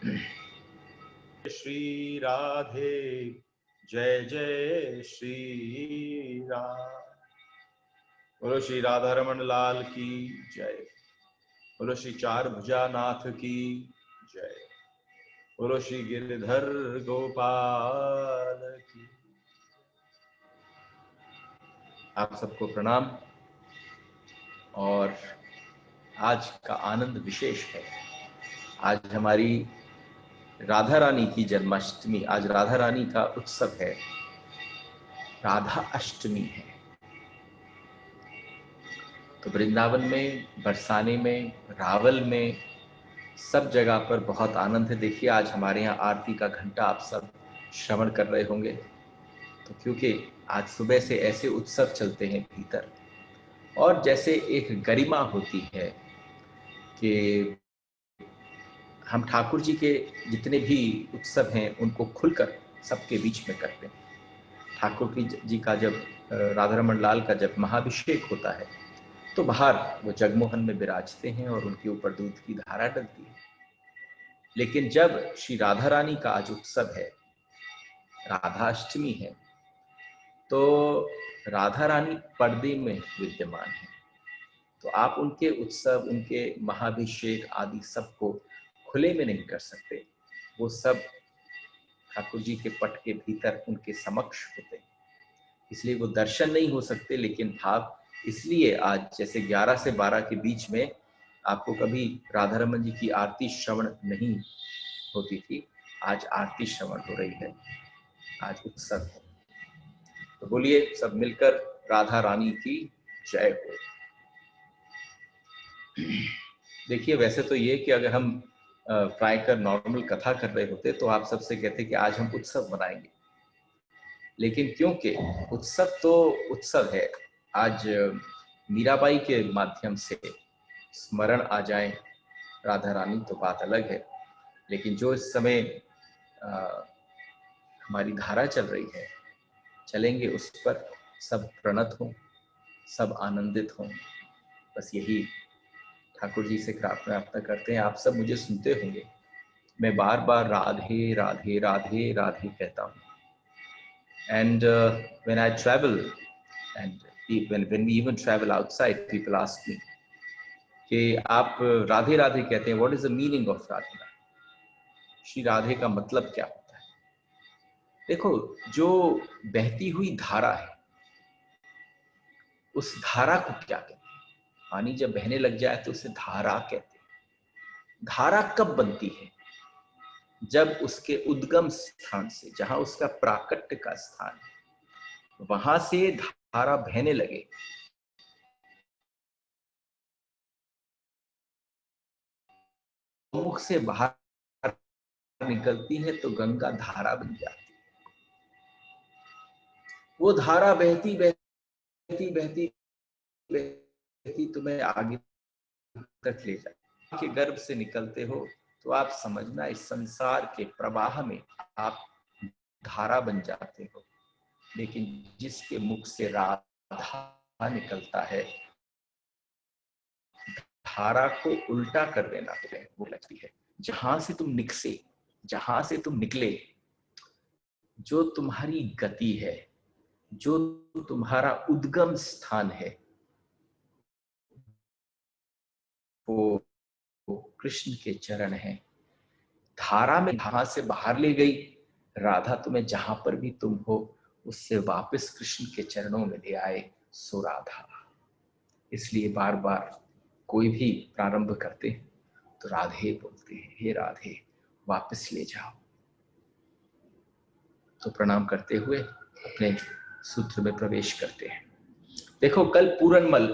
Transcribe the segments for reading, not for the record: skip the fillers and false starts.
श्री राधे जय जय श्री राम। बोलो श्री राधा रमन लाल की जय। बोलो श्री चार भुजा नाथ की जय। बोलो श्री गिरधर गोपाल की। आप सबको प्रणाम। और आज का आनंद विशेष है। आज हमारी राधा रानी की जन्माष्टमी, आज राधा रानी का उत्सव है, राधा अष्टमी है। तो वृंदावन में, बरसाने में, रावल में, सब जगह पर बहुत आनंद है। देखिए आज हमारे यहाँ आरती का घंटा आप सब श्रवण कर रहे होंगे। तो क्योंकि आज सुबह से ऐसे उत्सव चलते हैं भीतर, और जैसे एक गरिमा होती है कि हम ठाकुर जी के जितने भी उत्सव हैं उनको खुलकर सबके बीच में करते हैं। ठाकुर जी का जब राधा रमन लाल का जब महाभिषेक होता है तो बाहर वो जगमोहन में विराजते हैं और उनके ऊपर दूध की धारा डलती है। लेकिन जब श्री राधा रानी का आज उत्सव है, राधाष्टमी है, तो राधा रानी पर्दे में विद्यमान है। तो आप उनके उत्सव, उनके महाभिषेक आदि सबको खुले में नहीं कर सकते। वो सब ठाकुर जी के पट के भीतर उनके समक्ष होते हैं, इसलिए वो दर्शन नहीं हो सकते। लेकिन भाव इसलिए आज जैसे 11 से 12 के बीच में आपको कभी राधा रमन जी की आरती श्रवण नहीं होती थी, आज आरती श्रवण हो रही है, आज उत्सव है। तो बोलिए सब मिलकर राधा रानी की जय हो। देखिए वैसे तो ये कि अगर हम प्रायकर नॉर्मल कथा कर रहे होते तो आप सबसे कहते कि आज हम उत्सव मनाएंगे, लेकिन क्योंकि उत्सव तो उत्सव है, आज मीराबाई के माध्यम से स्मरण आ जाए राधा रानी तो बात अलग है। लेकिन जो इस समय हमारी धारा चल रही है, चलेंगे उस पर, सब प्रणत हों, सब आनंदित हों। बस यही ठाकुर जी से प्रार्थना करते हैं। आप सब मुझे सुनते होंगे, मैं बार बार राधे राधे राधे राधे कहता हूँ। And when I travel, and when we even travel outside, people ask me कि आप राधे राधे कहते हैं, what is the meaning of Radhe Radhe? Shri Radhe का मतलब क्या होता है? देखो, जो बहती हुई धारा है उस धारा को क्या कहते हैं? पानी जब बहने लग जाए तो उसे धारा कहते हैं। धारा कब बनती है? जब उसके उद्गम स्थान से, जहां उसका प्राकट्य का स्थान है, वहां से धारा बहने लगे। मुख से बाहर निकलती है तो गंगा धारा बन जाती है। वो धारा बहती बहती बहती बहती तुम्हें आगे तक ले जाती। के गर्भ से निकलते हो तो आप समझना इस संसार के प्रवाह में आप धारा बन जाते हो। लेकिन जिसके मुख से राधा निकलता है, धारा को उल्टा कर देना वो लगती है। जहां से तुम निकसे, जहां से तुम निकले, जो तुम्हारी गति है, जो तुम्हारा उद्गम स्थान है, वो कृष्ण के चरण है। धारा में जहां से बाहर ले गई राधा, तुम्हें जहां पर भी तुम हो उससे वापस कृष्ण के चरणों में ले आए, सो राधा। इसलिए बार बार कोई भी प्रारंभ करते हैं तो राधे बोलते हैं, हे राधे वापस ले जाओ। तो प्रणाम करते हुए अपने सूत्र में प्रवेश करते हैं। देखो, कल पूरनमल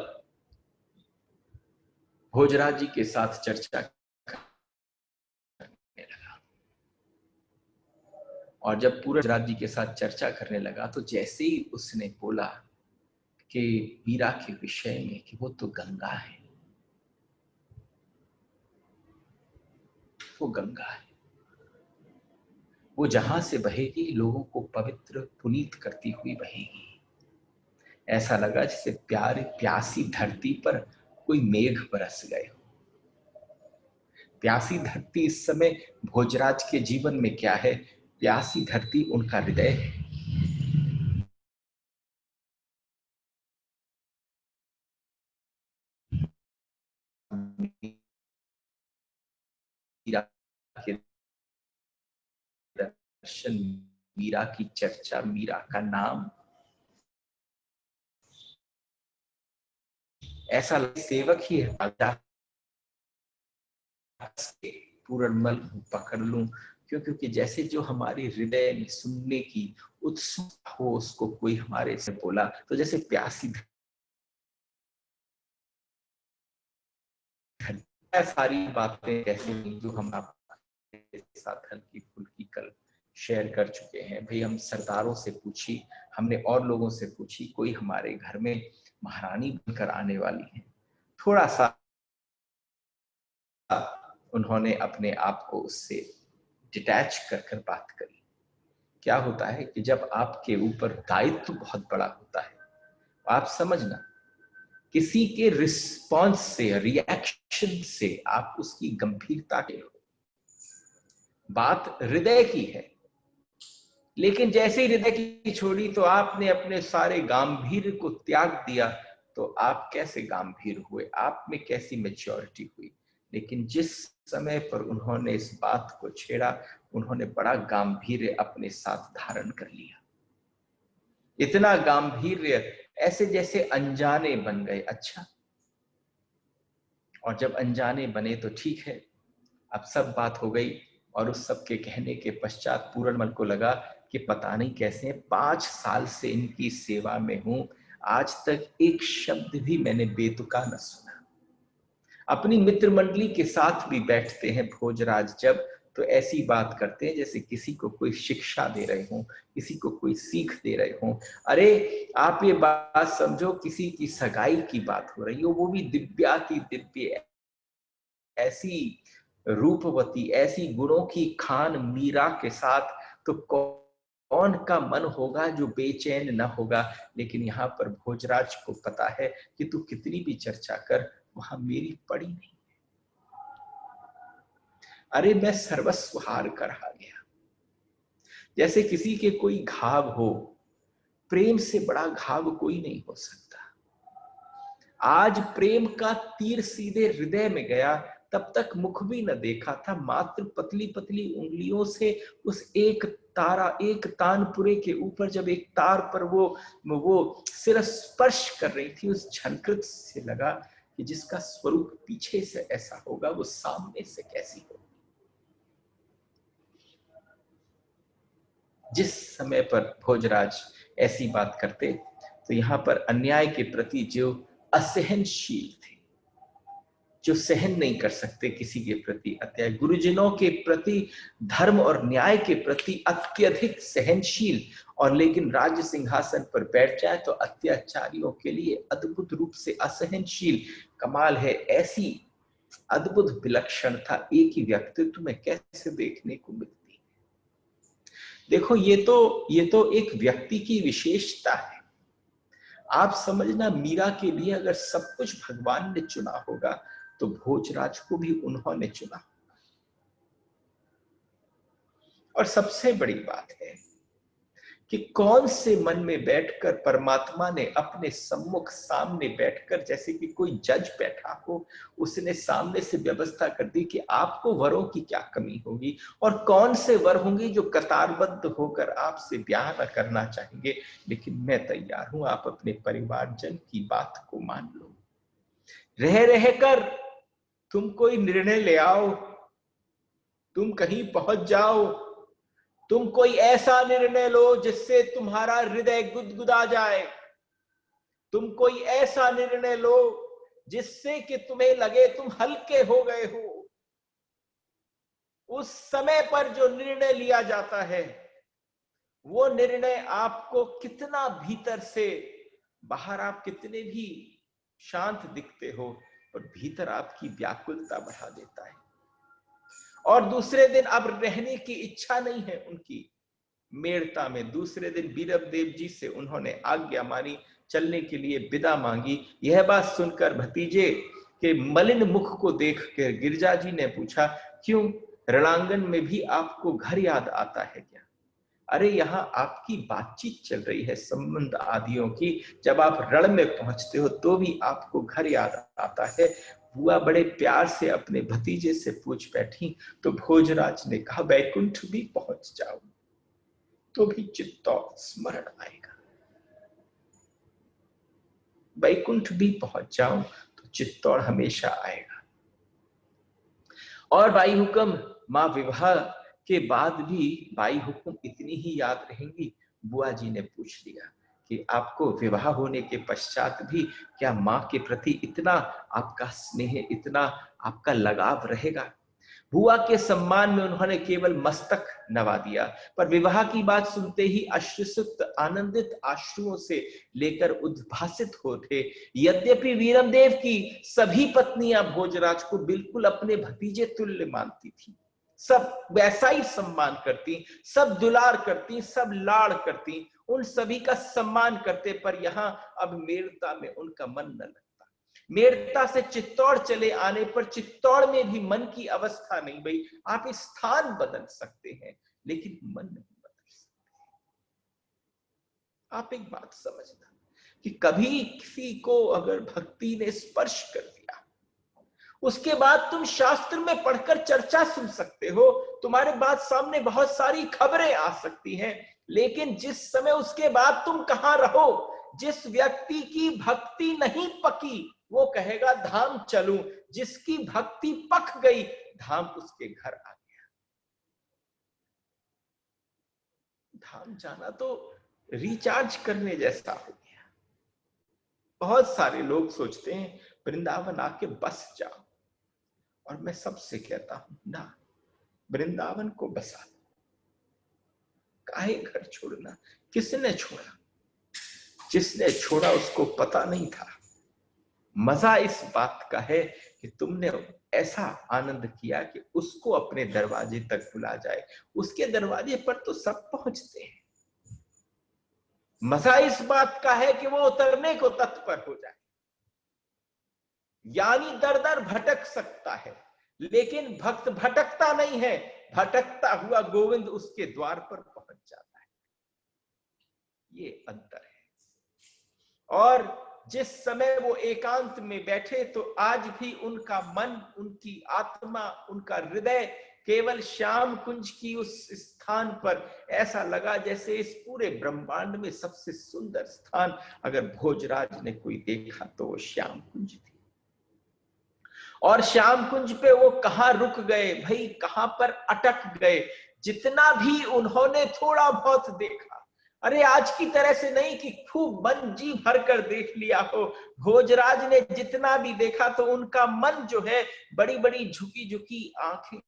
भोजराज जी के साथ चर्चा करने लगा, और जब पूरनराज जी के साथ चर्चा करने लगा तो जैसे ही उसने बोला कि मीरा के विषय में कि वो तो गंगा है, वो गंगा है, वो जहां से बहेगी लोगों को पवित्र पुनीत करती हुई बहेगी। ऐसा लगा जैसे प्यासी धरती पर कोई मेघ बरस गए हो। प्यासी धरती इस समय भोजराज के जीवन में क्या है? प्यासी धरती उनका हृदय है। मीरा के दर्शन, मीरा की चर्चा, मीरा का नाम, ऐसा सेवक ही है पूरनमल पकड़ लूं। क्योंकि जैसे जो हमारे हृदय में सुनने की उत्सुकता हो, उसको कोई हमारे से बोला तो जैसे प्यासी सारी बातें ऐसी जो हम आपके साथ हल्की फुल्की कल शेयर कर चुके हैं। भाई हम सरदारों से पूछी, हमने और लोगों से पूछी, कोई हमारे घर में महारानी बनकर आने वाली है। थोड़ा सा उन्होंने अपने आप को उससे डिटैच कर बात करी। क्या होता है कि जब आपके ऊपर दायित्व बहुत बड़ा होता है, आप समझना किसी के रिस्पॉन्स से, रिएक्शन से आप उसकी गंभीरता के हो। बात हृदय की है, लेकिन जैसे ही हृदय की छोड़ी तो आपने अपने सारे गंभीर को त्याग दिया। तो आप कैसे गंभीर हुए, आप में कैसी मैच्योरिटी हुई। लेकिन जिस समय पर उन्होंने इस बात को छेड़ा, उन्होंने बड़ा गंभीर अपने साथ धारण कर लिया। इतना गंभीर, ऐसे जैसे अनजाने बन गए। अच्छा, और जब अनजाने बने तो ठीक है, अब सब बात हो गई। और उस सब के कहने के पश्चात पूरनमल को लगा कि पता नहीं कैसे 5 साल से इनकी सेवा में हूं, आज तक एक शब्द भी मैंने बेतुका न सुना। अपनी मित्र मंडली के साथ भी बैठते हैं भोजराज जब, तो ऐसी बात करते हैं जैसे किसी को कोई शिक्षा दे रहे हों, किसी को कोई सीख दे रहे हों। अरे आप ये बात समझो, किसी की सगाई की बात हो रही हो, वो भी दिव्याति दिव्य, ऐसी रूपवती, ऐसी गुणों की खान मीरा के साथ, तो कौन का मन होगा जो बेचैन न होगा। लेकिन यहाँ पर भोजराज को पता है कि तू कितनी भी चर्चा कर, वहां मेरी पड़ी नहीं। अरे मैं सर्वस्व हार कर आ गया। जैसे किसी के कोई घाव हो, प्रेम से बड़ा घाव कोई नहीं हो सकता। आज प्रेम का तीर सीधे हृदय में गया, तब तक मुख भी न देखा था, मात्र पतली पतली उंगलियों से उस एक तारा, एक तानपुरे के ऊपर जब एक तार पर वो सिर स्पर्श कर रही थी, उस झनकृत से लगा कि जिसका स्वरूप पीछे से ऐसा होगा, वो सामने से कैसी होगी। जिस समय पर भोजराज ऐसी बात करते, तो यहां पर अन्याय के प्रति जो असहनशील थे, जो सहन नहीं कर सकते किसी के प्रति अन्याय, गुरुजनों के प्रति, धर्म और न्याय के प्रति अत्यधिक सहनशील, और लेकिन राज्य सिंहासन पर बैठ जाए तो अत्याचारियों के लिए अद्भुत रूप से असहनशील। कमाल है, ऐसी अद्भुत विलक्षणता एक ही व्यक्तित्व में कैसे देखने को मिलती। देखो ये तो एक व्यक्ति की विशेषता है। आप समझना, मीरा के लिए अगर सब कुछ भगवान ने चुना होगा तो भोजराज को भी उन्होंने चुना। और सबसे बड़ी बात है कि कौन से मन में बैठकर परमात्मा ने अपने सम्मुख सामने बैठकर, जैसे कि कोई जज बैठा हो, उसने सामने से व्यवस्था कर दी कि आपको वरों की क्या कमी होगी, और कौन से वर होंगे जो कतारबद्ध होकर आपसे ब्याह न करना चाहेंगे, लेकिन मैं तैयार हूं, आप अपने परिवारजन की बात को मान लो। रह रहकर तुम कोई निर्णय ले आओ, तुम कहीं पहुंच जाओ, तुम कोई ऐसा निर्णय लो जिससे तुम्हारा हृदय गुदगुदा जाए, तुम कोई ऐसा निर्णय लो जिससे कि तुम्हें लगे तुम हल्के हो गए हो। उस समय पर जो निर्णय लिया जाता है, वो निर्णय आपको कितना भीतर से, बाहर आप कितने भी शांत दिखते हो, और भीतर आपकी व्याकुलता बढ़ा देता है। और दूसरे दिन अब रहने की इच्छा नहीं है उनकी मेड़ता में। दूसरे दिन बीरब देव जी से उन्होंने आज्ञा मानी, चलने के लिए विदा मांगी। यह बात सुनकर भतीजे के मलिन मुख को देखकर गिरजा जी ने पूछा, क्यों रणांगन में भी आपको घर याद आता है क्या? अरे यहाँ आपकी बातचीत चल रही है संबंध आदियों की, जब आप रण में पहुंचते हो तो भी आपको घर याद आता है। बुआ बड़े प्यार से अपने भतीजे से पूछ बैठी तो भोजराज ने कहा, वैकुंठ भी पहुंच जाओ तो भी चित्तौड़ स्मरण आएगा। वैकुंठ भी पहुंच जाओ तो चित्तौड़ हमेशा आएगा। और बाई हुक्म, माँ विवाह के बाद भी बाई हुक्म इतनी ही याद रहेंगी? बुआ जी ने पूछ लिया कि आपको विवाह होने के पश्चात भी क्या माँ के प्रति इतना आपका स्नेह, इतना आपका लगाव रहेगा? बुआ के सम्मान में उन्होंने केवल मस्तक नवा दिया, पर विवाह की बात सुनते ही अश्रुसिक्त आनंदित आश्रुओं से लेकर उद्भासित होते। यद्यपि वीरमदेव की सभी पत्नियां भोजराज को बिल्कुल अपने भतीजे तुल्य मानती थी, सब वैसा ही सम्मान करती, सब दुलार करती, सब लाड़ करती, उन सभी का सम्मान करते, पर यहाँ अब मेरता में उनका मन न लगता। मेरता से चित्तौड़ चले आने पर चित्तौड़ में भी मन की अवस्था नहीं। भाई आप स्थान बदल सकते हैं लेकिन मन नहीं बदल सकते। आप एक बात समझना कि कभी किसी को अगर भक्ति ने स्पर्श कर दिया, उसके बाद तुम शास्त्र में पढ़कर चर्चा सुन सकते हो, तुम्हारे बाद सामने बहुत सारी खबरें आ सकती हैं, लेकिन जिस समय उसके बाद तुम कहां रहो, जिस व्यक्ति की भक्ति नहीं पकी वो कहेगा धाम चलूं, जिसकी भक्ति पक गई धाम उसके घर आ गया। धाम जाना तो रिचार्ज करने जैसा हो गया। बहुत सारे लोग सोचते हैं वृंदावन आके बस जाओ, और मैं सबसे कहता हूं ना, वृंदावन को बसा दो। काहे घर छोड़ना? किसने छोड़ा? जिसने छोड़ा उसको पता नहीं था। मजा इस बात का है कि तुमने ऐसा आनंद किया कि उसको अपने दरवाजे तक बुला जाए। उसके दरवाजे पर तो सब पहुंचते हैं। मजा इस बात का है कि वो उतरने को तत्पर हो जाए। यानी दर दर भटक सकता है, लेकिन भक्त भटकता नहीं है, भटकता हुआ गोविंद उसके द्वार पर पहुंच जाता है। ये अंतर है। और जिस समय वो एकांत में बैठे तो आज भी उनका मन, उनकी आत्मा, उनका हृदय केवल श्याम कुंज की उस स्थान पर ऐसा लगा जैसे इस पूरे ब्रह्मांड में सबसे सुंदर स्थान अगर भोजराज ने कोई देखा तो वो श्याम कुंज थी। और श्याम कुंज पे वो कहां रुक गए भाई, कहां पर अटक गए? जितना भी उन्होंने थोड़ा बहुत देखा, अरे आज की तरह से नहीं कि खूब मन जी भर कर देख लिया हो। भोजराज ने जितना भी देखा तो उनका मन जो है, बड़ी बड़ी झुकी झुकी आंखें।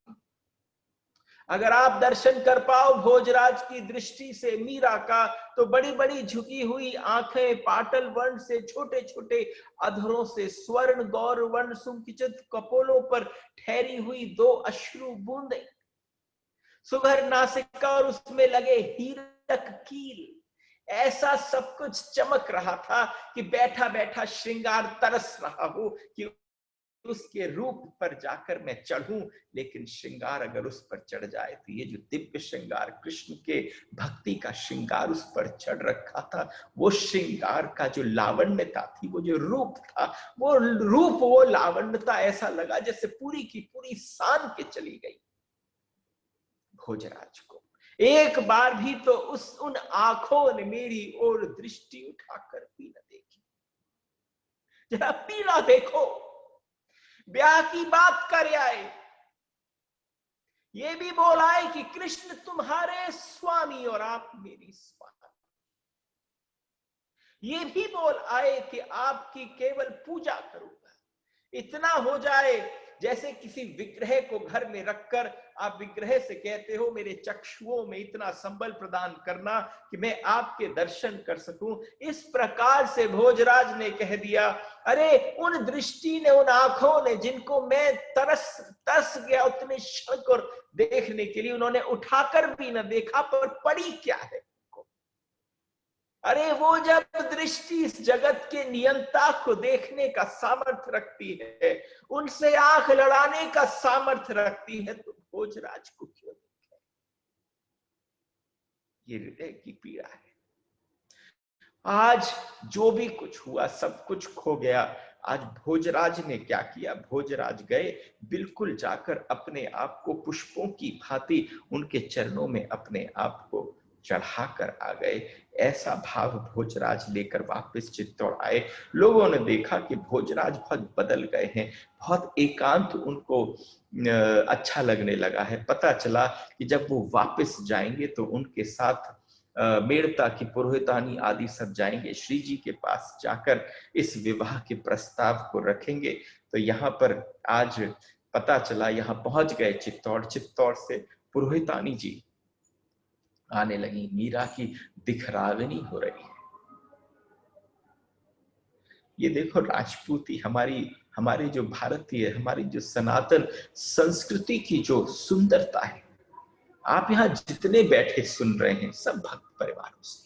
अगर आप दर्शन कर पाओ भोजराज की दृष्टि से मीरा का, तो बड़ी बड़ी झुकी हुई आंखें, पाटल वर्ण से छोटे छोटे अधरों से स्वर्ण गौर वर्ण सुंकित कपोलों पर ठहरी हुई दो अश्रु बूंदे, सुघर नासिका और उसमें लगे हीरक कील, ऐसा सब कुछ चमक रहा था कि बैठा बैठा श्रृंगार तरस रहा हो कि उसके रूप पर जाकर मैं चढ़ूं। लेकिन श्रृंगार अगर उस पर चढ़ जाए तो ये जो दिव्य श्रृंगार कृष्ण के भक्ति का श्रृंगार उस पर चढ़ रखा था, वो श्रृंगार का जो लावण्यता थी, वो जो रूप था, वो रूप, वो लावण्यता ऐसा लगा जैसे पूरी की पूरी सान के चली गई भोजराज को। एक बार भी तो उन आंखों ने मेरी ओर दृष्टि उठाकर भी न देखी। जरा पीला देखो, ब्याह की बात कर आए, ये भी बोलाए कि कृष्ण तुम्हारे स्वामी और आप मेरी स्वामी। ये भी बोल आए कि आपकी केवल पूजा करूंगा। इतना हो जाए जैसे किसी विग्रह को घर में रखकर आप विग्रह से कहते हो मेरे चक्षुओं में इतना संबल प्रदान करना कि मैं आपके दर्शन कर सकूं। इस प्रकार से भोजराज ने कह दिया, अरे उन दृष्टि ने, उन आंखों ने जिनको मैं तरस गया उतने क्षण को देखने के लिए, उन्होंने उठाकर भी न देखा, पर पड़ी क्या है? अरे वो जब दृष्टि इस जगत के नियंता को देखने का सामर्थ्य रखती है, उनसे आंख लड़ाने का सामर्थ्य रखती है, तो भोजराज को क्यों देखे? ये हृदय की पीड़ा है। आज जो भी कुछ हुआ सब कुछ खो गया। आज भोजराज ने क्या किया? भोजराज गए, बिल्कुल जाकर अपने आप को पुष्पों की भांति उनके चरणों में अपने आप को चढ़ाकर आ गए। ऐसा भाव भोजराज लेकर वापस चित्तौड़ आए। लोगों ने देखा कि भोजराज बहुत बदल गए हैं, बहुत एकांत उनको अच्छा लगने लगा है। पता चला कि जब वो वापस जाएंगे तो उनके साथ मेड़ता की पुरोहितानी आदि सब जाएंगे, श्री जी के पास जाकर इस विवाह के प्रस्ताव को रखेंगे। तो यहाँ पर आज पता चला, यहाँ पहुंच गए चित्तौड़। चित्तौड़ से पुरोहितानी जी आने लगी, मीरा की दिखरावनी हो रही है। ये देखो राजपूती, हमारी जो भारतीय, हमारी जो सनातन संस्कृति की जो सुंदरता है, आप यहाँ जितने बैठे सुन रहे हैं सब भक्त परिवारों से।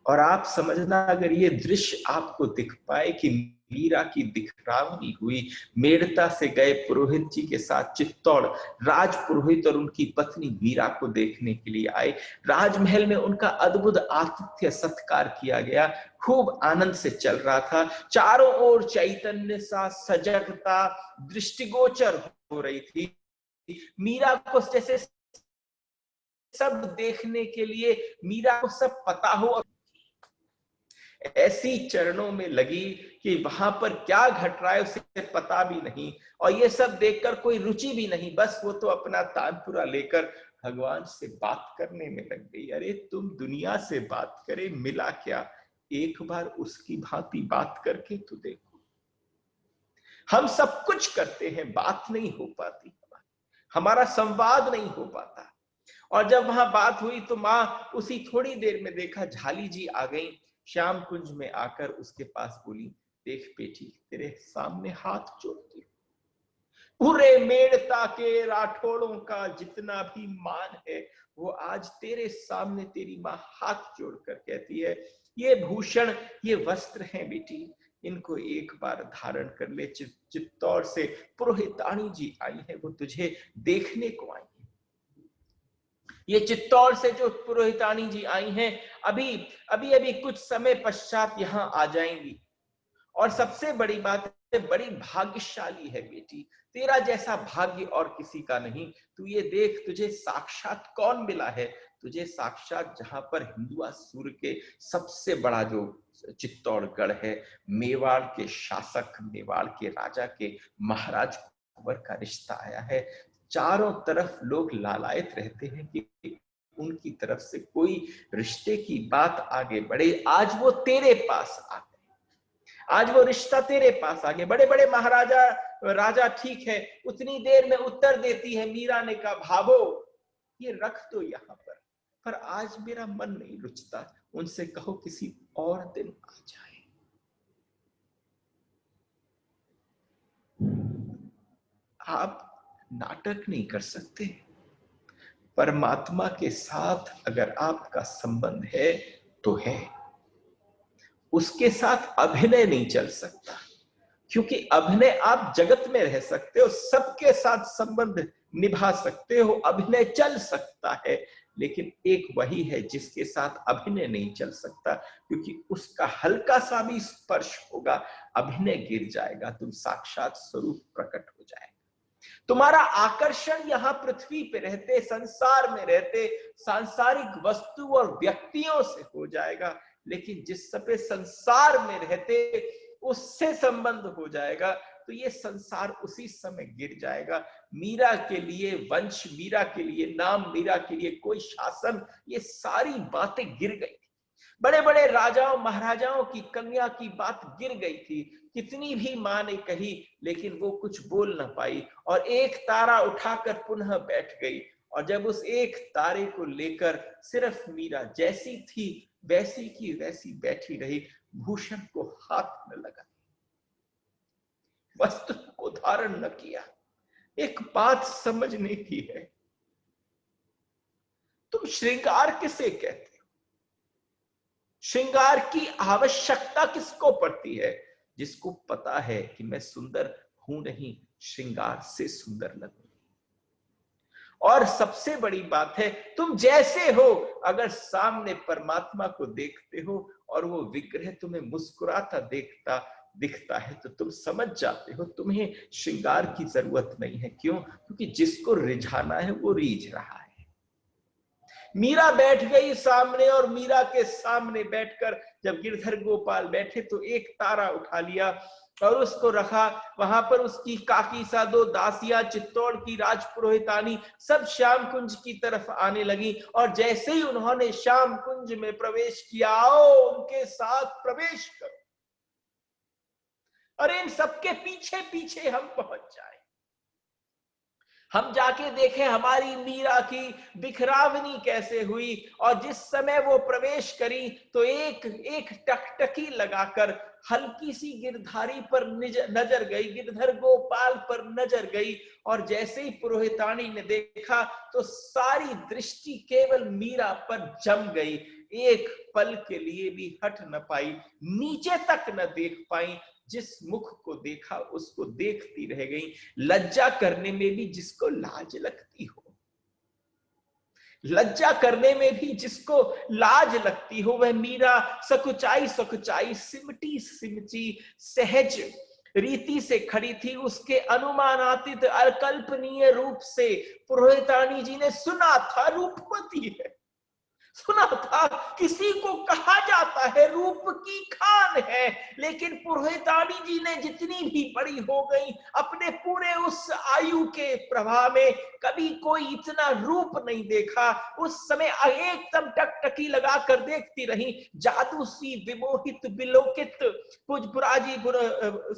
और आप समझना, अगर ये दृश्य आपको दिख पाए कि मीरा की दिखरावनी हुई, मेड़ता से गए पुरोहित जी के साथ चित्तौड़, राज पुरोहित और उनकी पत्नी मीरा को देखने के लिए आए। राजमहल में उनका अद्भुत आतिथ्य सत्कार किया गया, खूब आनंद से चल रहा था। चारों ओर चैतन्य सा सजगता दृष्टिगोचर हो रही थी। मीरा को जैसे सब देखने के लिए, मीरा को सब पता हो, ऐसी चरणों में लगी कि वहां पर क्या घट रहा है उसे पता भी नहीं, और ये सब देखकर कोई रुचि भी नहीं। बस वो तो अपना तानपुरा लेकर भगवान से बात करने में लग गई। अरे तुम दुनिया से बात करे, मिला क्या? एक बार उसकी भांति बात करके तो देखो। हम सब कुछ करते हैं, बात नहीं हो पाती, हमारा संवाद नहीं हो पाता। और जब वहां बात हुई तो मां उसी थोड़ी देर में देखा झाली जी आ गई, श्याम कुंज में आकर उसके पास बोली, देख बेटी, तेरे सामने हाथ जोड़ती हूं। पूरे मेड़ता के राठौड़ों का जितना भी मान है वो आज तेरे सामने तेरी मां हाथ जोड़कर कहती है, ये भूषण, ये वस्त्र हैं बेटी, इनको एक बार धारण कर ले। चित्तौड़ से पुरोहितानी जी आई है, वो तुझे देखने को आई। ये चित्तौड़ से जो पुरोहितानी जी आई हैं, अभी अभी अभी कुछ समय पश्चात यहाँ आ जाएंगी। और सबसे बड़ी बात है, बड़ी भाग्यशाली है बेटी, तेरा जैसा भाग्य और किसी का नहीं। तू ये देख, तुझे साक्षात कौन मिला है? तुझे साक्षात जहां पर हिंदुआसुर के सबसे बड़ा जो चित्तौड़गढ़ है, मेवाड़ के शासक, मेवाड़ के राजा के महाराज कुंवर का रिश्ता आया है। चारों तरफ लोग लालायित रहते हैं कि उनकी तरफ से कोई रिश्ते की बात आगे बढ़े। आज वो तेरे पास आ गए, आज वो रिश्ता तेरे पास आ गया। बड़े बड़े महाराजा राजा ठीक है, उतनी देर में उत्तर देती है। मीरा ने कहा, भाभो ये रख दो यहाँ पर आज मेरा मन नहीं रुचता, उनसे कहो किसी और दिन आ जाए। आप नाटक नहीं कर सकते। परमात्मा के साथ अगर आपका संबंध है तो है, उसके साथ अभिनय नहीं चल सकता। क्योंकि अभिनय आप जगत में रह सकते हो, सबके साथ संबंध निभा सकते हो, अभिनय चल सकता है, लेकिन एक वही है जिसके साथ अभिनय नहीं चल सकता। क्योंकि उसका हल्का सा भी स्पर्श होगा, अभिनय गिर जाएगा, तुम साक्षात स्वरूप प्रकट हो जाएगा। तुम्हारा आकर्षण यहाँ पृथ्वी पे रहते, संसार में रहते, सांसारिक वस्तु और व्यक्तियों से हो जाएगा, लेकिन जिस समय संसार में रहते उससे संबंध हो जाएगा तो ये संसार उसी समय गिर जाएगा। मीरा के लिए वंश, मीरा के लिए नाम, मीरा के लिए कोई शासन, ये सारी बातें गिर गई। बड़े बड़े राजाओं महाराजाओं की कन्या की बात गिर गई थी, कितनी भी मां ने कही, लेकिन वो कुछ बोल ना पाई और एक तारा उठाकर पुनः बैठ गई। और जब उस एक तारे को लेकर सिर्फ मीरा जैसी थी वैसी की वैसी बैठी रही, भूषण को हाथ न लगा, वस्त्र को धारण न किया। एक बात समझने की है, तुम श्रृंगार किसे कहते हो? श्रृंगार की आवश्यकता किसको पड़ती है? जिसको पता है कि मैं सुंदर हूं नहीं, श्रृंगार से सुंदर लगूं। और सबसे बड़ी बात है, तुम जैसे हो, अगर सामने परमात्मा को देखते हो और वो विग्रह तुम्हें मुस्कुराता दिखता है, तो तुम समझ जाते हो तुम्हें श्रृंगार की जरूरत नहीं है। क्यों? क्योंकि जिसको रिझाना है वो रीझ रहा है। मीरा बैठ गई सामने, और मीरा के सामने बैठकर जब गिरधर गोपाल बैठे तो एक तारा उठा लिया और उसको रखा वहां पर। उसकी काकी साधो दासियां, चित्तौड़ की राजपुरोहितानी सब श्याम कुंज की तरफ आने लगी। और जैसे ही उन्होंने श्याम कुंज में प्रवेश किया, आओ उनके साथ प्रवेश करो, और इन सबके पीछे पीछे हम पहुंच जाए, हम जाके देखें हमारी मीरा की बिखरावनी कैसे हुई। और जिस समय वो प्रवेश करी तो एक टकटकी लगाकर हल्की सी गिरधारी पर नजर गई, गिरधर गोपाल पर नजर गई। और जैसे ही पुरोहितानी ने देखा तो सारी दृष्टि केवल मीरा पर जम गई। एक पल के लिए भी हट न पाई, नीचे तक न देख पाई। जिस मुख को देखा उसको देखती रह गई। लज्जा करने में भी जिसको लाज लगती हो, लज्जा करने में भी जिसको लाज लगती हो, वह मीरा सकुचाई सकुचाई, सिमटी सिमटी, सहज रीति से खड़ी थी। उसके अनुमानातीत अकल्पनीय रूप से पुरोहितानी जी ने सुना था रूपवती है, सुना था किसी को कहा जाता है रूप की खान है। लेकिन पुरोहितानी जी ने जितनी भी बड़ी हो गई, अपने पूरे उस आयु के प्रभाव में कभी कोई इतना रूप नहीं देखा। उस समय एकदम टकटकी लगाकर देखती रही, जादू सी विमोहित विलोकित पुजपुराजी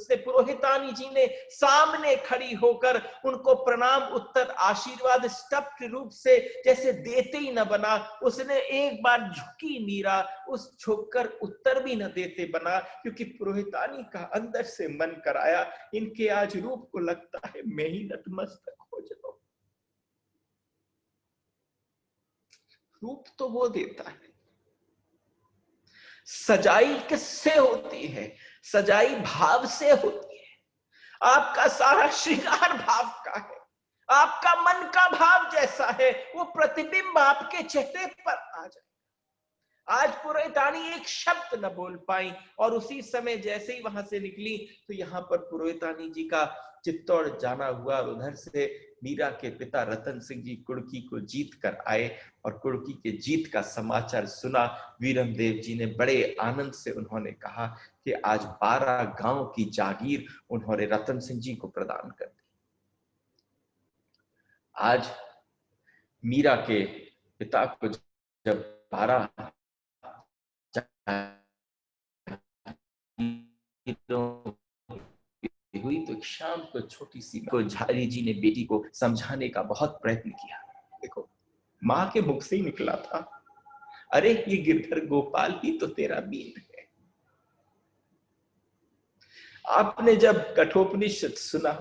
से पुरोहितानी जी ने सामने खड़ी होकर उनको प्रणाम उत्तर आशीर्वाद स्तब्ध रूप से जैसे देते ही न बना। उसने एक बार झुकी मीरा, उस झुककर उत्तर भी न देते बना, क्योंकि पुरोहितानी का अंदर से मन कराया, इनके आज रूप को लगता है मैं ही नतमस्तक हो जाऊं। रूप तो वो देता है, सजाई किससे होती है? सजाई भाव से होती है। आपका सारा श्रृंगार भाव का है, आपका मन का भाव जैसा है वो प्रतिबिंब आपके चेहरे पर आ जाए। आज पुरोहितानी एक शब्द न बोल पाई, और उसी समय जैसे ही वहां से निकली तो यहाँ पर पुरोहितानी जी का चित्तौड़ जाना हुआ। उधर से मीरा के पिता रतन सिंह जी कुड़की को जीत कर आए, और कुड़की के जीत का समाचार सुना। वीरमदेव जी ने बड़े आनंद से उन्होंने कहा कि आज 12 गांव की जागीर उन्होंने रतन सिंह जी को प्रदान कर दी। आज मीरा के पिता को जब 12 हुई तो शाम को छोटी सी को झारी जी ने बेटी को समझाने का बहुत प्रयत्न किया। देखो, मां के मुख से ही निकला था, अरे ये गिरधर गोपाल ही तो तेरा बीन है। आपने जब कठोपनिषद सुना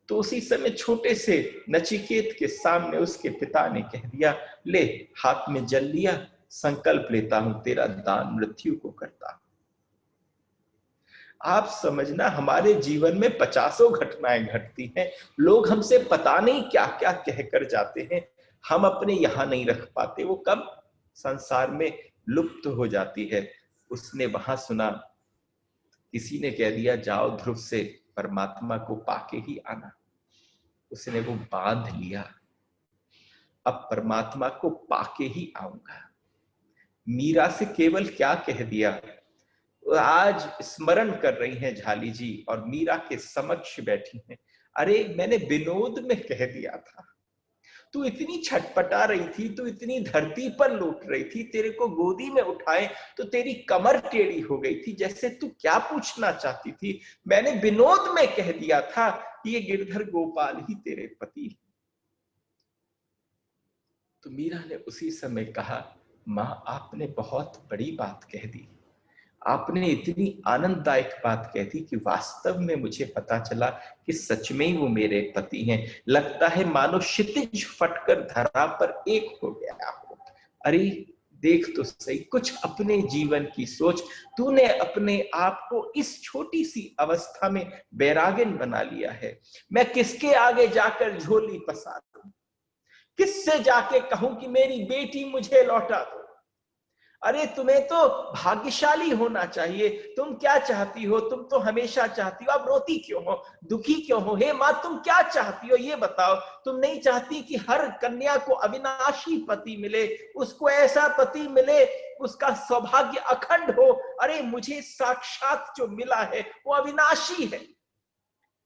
तो उसी समय छोटे से नचिकेत के सामने उसके पिता ने कह दिया, ले हाथ में जल लिया, संकल्प लेता हूं तेरा दान मृत्यु को करता हूं। आप समझना, हमारे जीवन में 50 घटनाएं घटती हैं, लोग हमसे पता नहीं क्या क्या कहकर जाते हैं, हम अपने यहां नहीं रख पाते, वो कब संसार में लुप्त हो जाती है। उसने वहां सुना, किसी ने कह दिया जाओ ध्रुव से परमात्मा को पाके ही आना। उसने वो बांध लिया, अब परमात्मा को पाके ही आऊंगा। मीरा से केवल क्या कह दिया, आज स्मरण कर रही हैं झाली जी और मीरा के समक्ष बैठी हैं, अरे मैंने विनोद में कह दिया था, तू इतनी छटपटा रही थी, तू इतनी धरती पर लौट रही थी, तेरे को गोदी में उठाए तो तेरी कमर टेढ़ी हो गई थी, जैसे तू क्या पूछना चाहती थी। मैंने विनोद में कह दिया था कि ये गिरधर गोपाल ही तेरे पति। तो मीरा ने उसी समय कहा, मां आपने बहुत बड़ी बात कह दी, आपने इतनी आनंददायक बात कह दी कि वास्तव में मुझे पता चला कि सच में ही वो मेरे पति हैं। लगता है मानो क्षितिज फटकर धरा पर एक हो गया हो। अरे देख तो सही, कुछ अपने जीवन की सोच। तूने अपने आप को इस छोटी सी अवस्था में बैरागिन बना लिया है। मैं किसके आगे जाकर झोली पसारूं, किससे जाके कहूं कि मेरी बेटी मुझे लौटा दो। अरे तुम्हें तो भाग्यशाली होना चाहिए। तुम क्या चाहती हो? तुम तो हमेशा चाहती हो। अब रोती क्यों हो, दुखी क्यों हो? हे माँ, तुम क्या चाहती हो ये बताओ। तुम नहीं चाहती कि हर कन्या को अविनाशी पति मिले, उसको ऐसा पति मिले उसका सौभाग्य अखंड हो। अरे मुझे साक्षात जो मिला है वो अविनाशी है।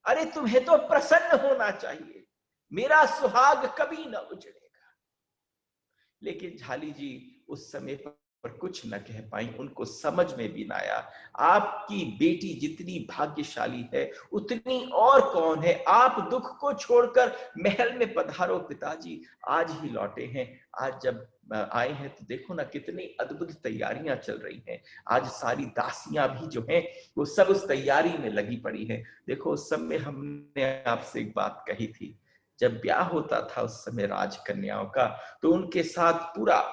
अरे तुम्हें तो प्रसन्न होना चाहिए, मेरा सुहाग कभी न उजड़ेगा। लेकिन झाली जी उस समय पर कुछ न कह पाई, उनको समझ में भी ना आया। आपकी बेटी जितनी भाग्यशाली है उतनी और कौन है। आप दुख को छोड़कर महल में पधारो पिताजी, आज ही लौटे हैं। आज जब आए हैं तो देखो ना कितनी अद्भुत तैयारियां चल रही हैं। आज सारी दासियां भी जो हैं वो सब उस तैयारी में लगी पड़ी है। देखो उस समय हमने आपसे एक बात कही थी, जब ब्याह होता था उस समय राजकन्याओं का, तो उनके साथ पूरा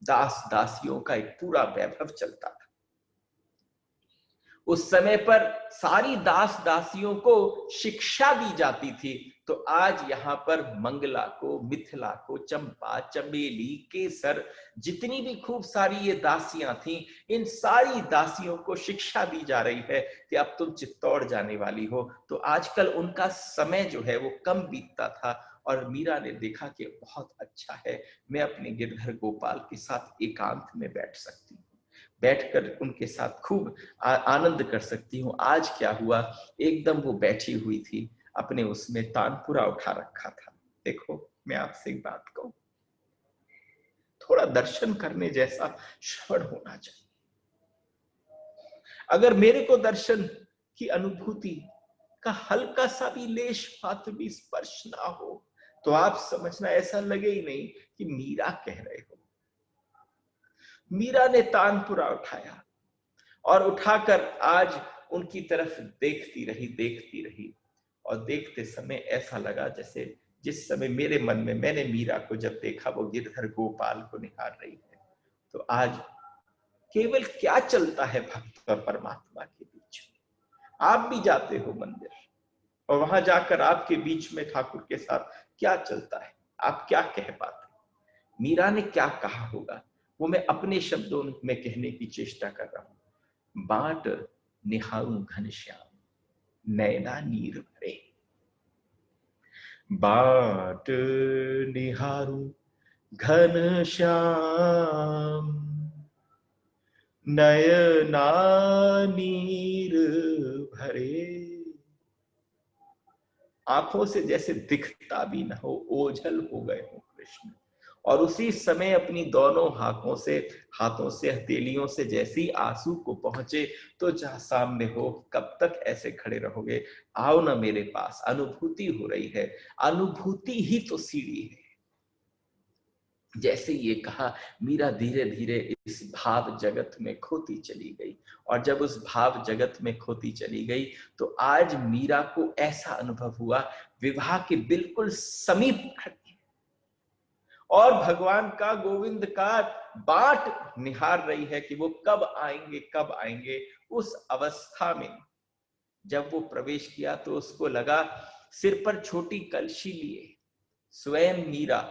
दास दासियों का एक पूरा वैभव चलता था। उस समय पर सारी दास दासियों को शिक्षा दी जाती थी। तो आज यहाँ पर मंगला को, मिथिला को, चंपा, चमेली, केसर, जितनी भी खूब सारी ये दासियां थीं, इन सारी दासियों को शिक्षा दी जा रही है कि अब तुम चित्तौड़ जाने वाली हो। तो आजकल उनका समय जो है वो कम बीतता था और मीरा ने देखा कि बहुत अच्छा है, मैं अपने गिरधर गोपाल के साथ एकांत में बैठ सकती हूँ, बैठकर उनके साथ खूब आनंद कर सकती हूँ। आज क्या हुआ, एकदम वो बैठी हुई थी, अपने उसमें तानपुरा उठा रखा था। देखो मैं आपसे एक बात कहूं, थोड़ा दर्शन करने जैसा श्रवण होना चाहिए। अगर मेरे को दर्शन की अनुभूति का हल्का सा भी लेश मात्र भी स्पर्श ना हो तो आप समझना ऐसा लगे ही नहीं कि मीरा कह रहे हो। मीरा ने तानपुरा उठाया और उठाकर आज उनकी तरफ देखती रही और देखते समय ऐसा लगा जैसे जिस समय मेरे मन में मैंने मीरा को जब देखा वो गिरधर गोपाल को निहार रही है। तो आज केवल क्या चलता है भक्त और परमात्मा के बीच में। आप भी जाते हो मंदिर और वहां जाकर आपके बीच में ठाकुर के साथ क्या चलता है, आप क्या कह पाते। मीरा ने क्या कहा होगा वो मैं अपने शब्दों में कहने की चेष्टा कर रहा हूं। बाट निहारूं घनश्याम नैना नीर भरे, बाट निहारूं घनश्याम नयना नीर भरे। आंखों से जैसे दिखता भी न हो, ओझल हो गए हो कृष्ण। और उसी समय अपनी दोनों हाथों से हथेलियों से जैसे ही आंसू को पहुंचे तो जहां सामने हो, कब तक ऐसे खड़े रहोगे, आओ ना मेरे पास। अनुभूति हो रही है, अनुभूति ही तो सीढ़ी है। जैसे ये कहा, मीरा धीरे धीरे इस भाव जगत में खोती चली गई और जब उस भाव जगत में खोती चली गई तो आज मीरा को ऐसा अनुभव हुआ विवाह के बिल्कुल समीप खड़ी और भगवान का, गोविंद का बाट निहार रही है कि वो कब आएंगे कब आएंगे। उस अवस्था में जब वो प्रवेश किया तो उसको लगा सिर पर छोटी कलशी लिए स्वयं मीरा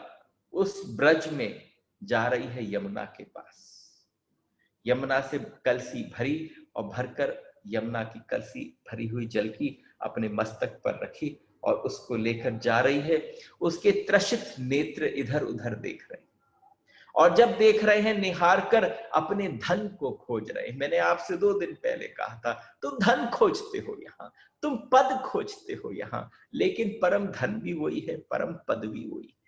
उस ब्रज में जा रही है यमुना के पास। यमुना से कलसी भरी और भरकर यमुना की कलसी भरी हुई जल की अपने मस्तक पर रखी और उसको लेकर जा रही है। उसके त्रसित नेत्र इधर उधर देख रहे हैं और जब देख रहे हैं निहार कर अपने धन को खोज रहे हैं। मैंने आपसे 2 दिन पहले कहा था तुम धन खोजते हो यहाँ, तुम पद खोजते हो यहाँ, लेकिन परम धन भी वही है, परम पद भी वही है।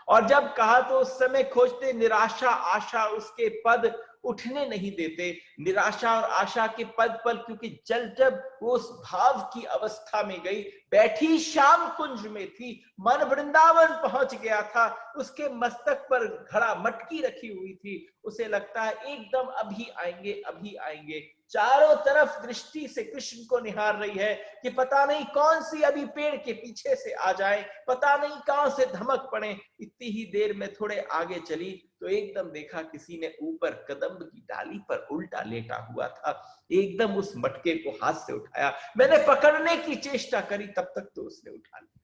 और जब कहा तो उस समय खोजते, निराशा आशा उसके पद उठने नहीं देते। निराशा और आशा के पल पल, क्योंकि जब वो उस भाव की अवस्था में गई, बैठी श्याम कुंज में थी, मन वृंदावन पहुंच गया था, उसके मस्तक पर घड़ा मटकी रखी हुई थी, उसे लगता है एकदम अभी आएंगे अभी आएंगे। चारों तरफ दृष्टि से कृष्ण को निहार रही है कि पता नहीं कौन सी अभी पेड़ के पीछे से आ जाए, पता नहीं कहां से धमक पड़े। इतनी ही देर में थोड़े आगे चली तो एकदम देखा किसी ने ऊपर कदम्ब की डाली पर उल्टा लेटा हुआ था। एकदम उस मटके को हाथ से उठाया, मैंने पकड़ने की चेष्टा करी, तब तक तो उसने उठा लिया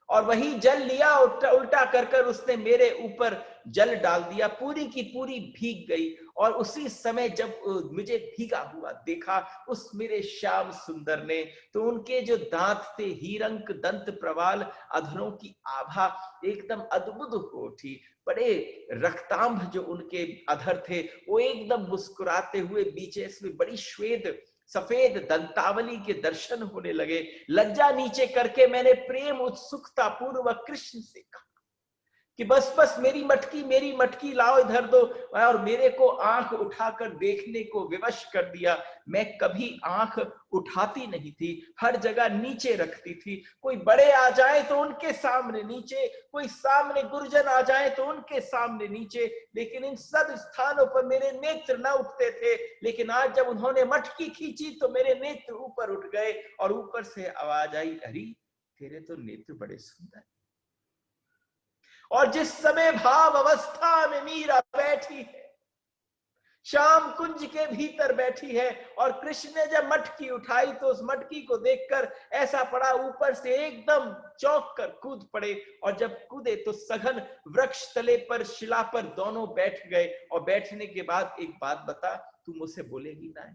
और वही जल लिया, उल्टा कर उसने मेरे ऊपर जल डाल दिया, पूरी की पूरी भीग गई। और उसी समय जब मुझे भीगा हुआ देखा उस मेरे श्याम सुंदर ने, तो उनके जो दांत थे हीरंक दंत प्रवाल, अधरों की आभा एकदम अद्भुत हो उठी। बड़े रक्तांभ जो उनके अधर थे वो एकदम मुस्कुराते हुए, बीचे से बड़ी श्वेत सफेद दंतावली के दर्शन होने लगे। लज्जा नीचे करके मैंने प्रेम उत्सुकता पूर्वक कृष्ण से कहा कि बस बस मेरी मटकी लाओ इधर दो, और मेरे को आंख उठाकर देखने को विवश कर दिया। मैं कभी आंख उठाती नहीं थी, हर जगह नीचे रखती थी। कोई बड़े आ जाए तो उनके सामने नीचे, कोई सामने गुरुजन आ जाए तो उनके सामने नीचे, लेकिन इन सब स्थानों पर मेरे नेत्र न उठते थे। लेकिन आज जब उन्होंने मटकी खींची तो मेरे नेत्र ऊपर उठ गए और ऊपर से आवाज आई, अरे तेरे तो नेत्र बड़े सुंदर। और जिस समय भाव अवस्था में मीरा बैठी है, श्याम कुंज के भीतर बैठी है, और कृष्ण ने जब मटकी उठाई तो उस मटकी को देखकर ऐसा पड़ा ऊपर से एकदम चौंक कर कूद पड़े। और जब कूदे तो सघन वृक्ष तले पर शिला पर दोनों बैठ गए। और बैठने के बाद एक बात बता, तू मुझसे बोलेगी ना,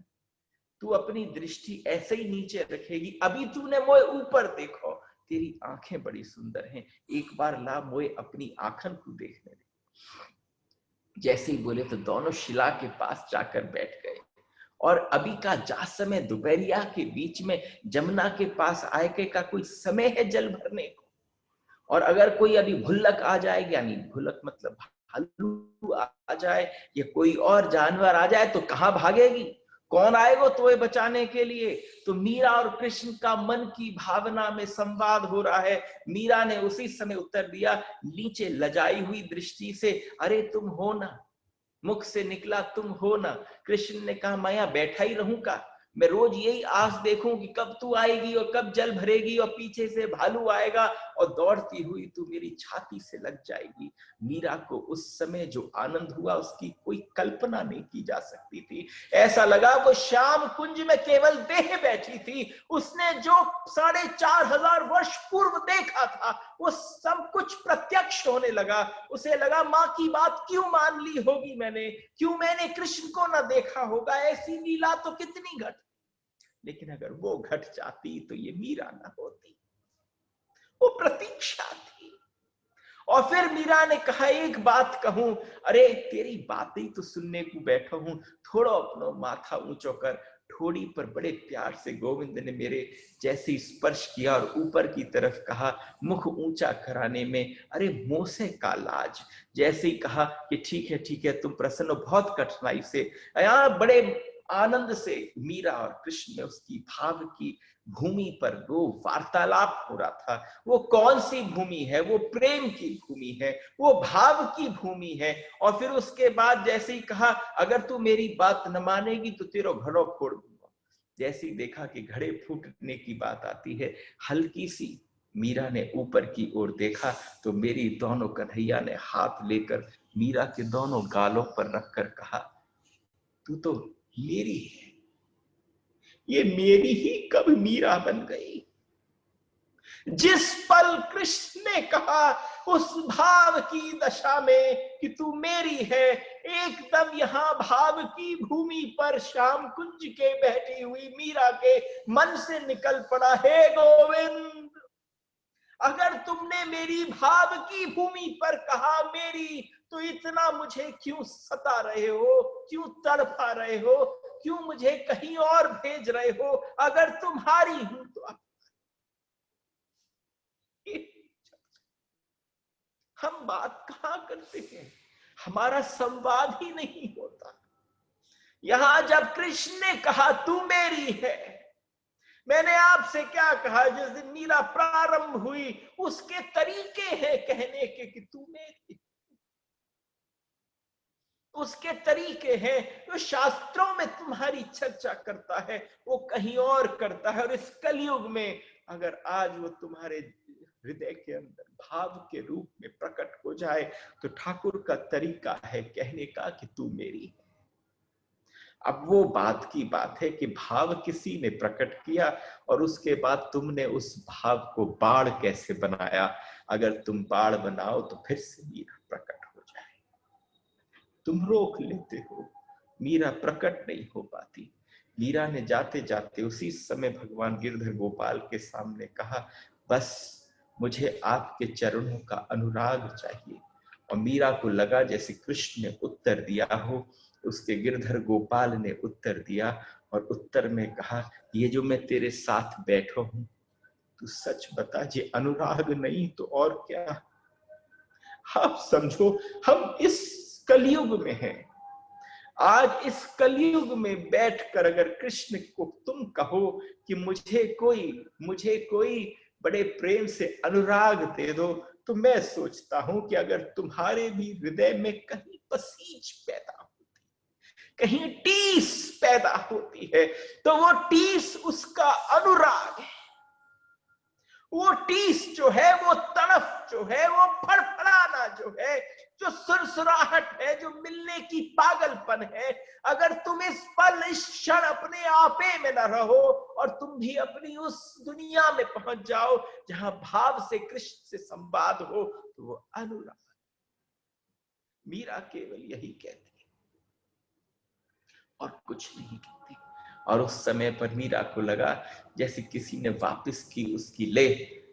तू अपनी दृष्टि ऐसे ही नीचे रखेगी, अभी तूने मोए ऊपर देखो, तेरी आंखें बड़ी सुंदर हैं, एक बार ला मोए अपनी आंखन को देखने दे। जैसे ही बोले तो दोनों शिला के पास जाकर बैठ गए। और अभी का जा समय दोपहरिया के बीच में जमुना के पास आए के का कोई समय है जल भरने को। और अगर कोई अभी भुल्लक आ जाए, यानी भुल्लक मतलब भालू आ जाए या कोई और जानवर आ जाए तो कहां भागेगी, कौन आएगा तुम्हें बचाने के लिए। तो मीरा और कृष्ण का मन की भावना में संवाद हो रहा है। मीरा ने उसी समय उत्तर दिया नीचे लजाई हुई दृष्टि से, अरे तुम हो ना, मुख से निकला तुम हो ना। कृष्ण ने कहा मैं यहां बैठा ही रहूंगा, मैं रोज यही आस देखूं कि कब तू आएगी और कब जल भरेगी और पीछे से भालू आएगा और दौड़ती हुई तू मेरी छाती से लग जाएगी। मीरा को उस समय जो आनंद हुआ उसकी कोई कल्पना नहीं की जा सकती थी। ऐसा लगा वो श्याम कुंज में केवल देह बैठी थी, उसने जो 4,500 वर्ष पूर्व देखा था वो सब कुछ प्रत्यक्ष होने लगा। उसे लगा माँ की बात क्यों मान ली होगी मैंने, क्यों मैंने कृष्ण को ना देखा होगा, ऐसी लीला तो कितनी घट। लेकिन अगर वो घट जाती तो ये मीरा ना होती, वो प्रतीक्षा थी। और फिर मीरा ने कहा एक बात कहूं, अरे तेरी बातें तो सुनने को बैठा हूं, थोड़ा अपना माथा ऊंचो कर। ठोड़ी पर बड़े प्यार से गोविंद ने मेरे जैसे स्पर्श किया और ऊपर की तरफ कहा, मुख ऊंचा कराने में अरे मुंह से का लाज। जैसे ही कहा कि ठीक है तुम प्रसन्न हो, बहुत कठिनाई से, यहाँ बड़े आनंद से मीरा और कृष्ण में उसकी भाव की भूमि पर वो वार्तालाप हो रहा था। वो कौन सी भूमि है, वो प्रेम की भूमि है, वो भाव की भूमि है। और फिर उसके बाद जैसे ही कहा अगर तू मेरी बात न मानेगी तो तेरा घड़ो फोड़ दूंगा। जैसे ही देखा कि घड़े फूटने की बात आती है, हल्की सी मीरा ने ऊपर की ओर देखा तो मेरी दोनों कन्हैया ने हाथ लेकर मीरा के दोनों गालों पर रखकर कहा, तू तो मेरी है। ये मेरी ही कब मीरा बन गई। जिस पल कृष्ण ने कहा उस भाव की दशा में कि तू मेरी है, एकदम यहां भाव की भूमि पर श्याम कुंज के बैठी हुई मीरा के मन से निकल पड़ा, हे गोविंद अगर तुमने मेरी भाव की भूमि पर कहा मेरी, तो इतना मुझे क्यों सता रहे हो, क्यों तड़पा रहे हो, क्यों मुझे कहीं और भेज रहे हो। अगर तुम्हारी हूं तो हम बात कहां करते हैं, हमारा संवाद ही नहीं होता। यहां जब कृष्ण ने कहा तू मेरी है, मैंने आपसे क्या कहा, जिस दिन मीरा प्रारंभ हुई उसके तरीके हैं कहने के कि तू मेरी, उसके तरीके हैं जो शास्त्रों में तुम्हारी चर्चा करता है वो कहीं और करता है। और इस कलयुग में अगर आज वो तुम्हारे हृदय के अंदर भाव के रूप में प्रकट हो जाए तो ठाकुर का तरीका है कहने का कि तू मेरी है। अब वो बात की बात है कि भाव किसी ने प्रकट किया और उसके बाद तुमने उस भाव को बाढ़ कैसे बनाया। अगर तुम बाढ़ बनाओ तो फिर से मीरा प्रकट हो जाए, तुम रोक लेते हो, मीरा प्रकट नहीं हो पाती। मीरा ने जाते जाते उसी समय भगवान गिरधर गोपाल के सामने कहा, बस मुझे आपके चरणों का अनुराग चाहिए। और मीरा को लगा जैसे कृष्ण ने उत्तर दिया हो, उसके गिरधर गोपाल ने उत्तर दिया और उत्तर में कहा, ये जो मैं तेरे साथ बैठा हूं, तू सच बता, ये अनुराग नहीं तो और क्या। आप समझो हम इस कलयुग में हैं, आज इस कलयुग में बैठकर अगर कृष्ण को तुम कहो कि मुझे कोई बड़े प्रेम से अनुराग दे दो, तो मैं सोचता हूं कि अगर तुम्हारे भी हृदय में कहीं पसीज पैदा होती, कहीं टीस पैदा होती है, तो वो टीस उसका अनुराग है। वो टीस जो है, वो तड़फ जो है, वो फड़फड़ाना जो है, जो सुरसुराहट है, जो मिलने की पागलपन है, अगर तुम इस पल इस क्षण अपने आपे में न रहो और तुम भी अपनी उस दुनिया में पहुंच जाओ जहां भाव से कृष्ण से संवाद हो, तो वो अनुराग। मीरा केवल यही कहती है और कुछ नहीं कहती। और उस समय पर मीरा को लगा जैसे किसी ने वापस की उसकी ले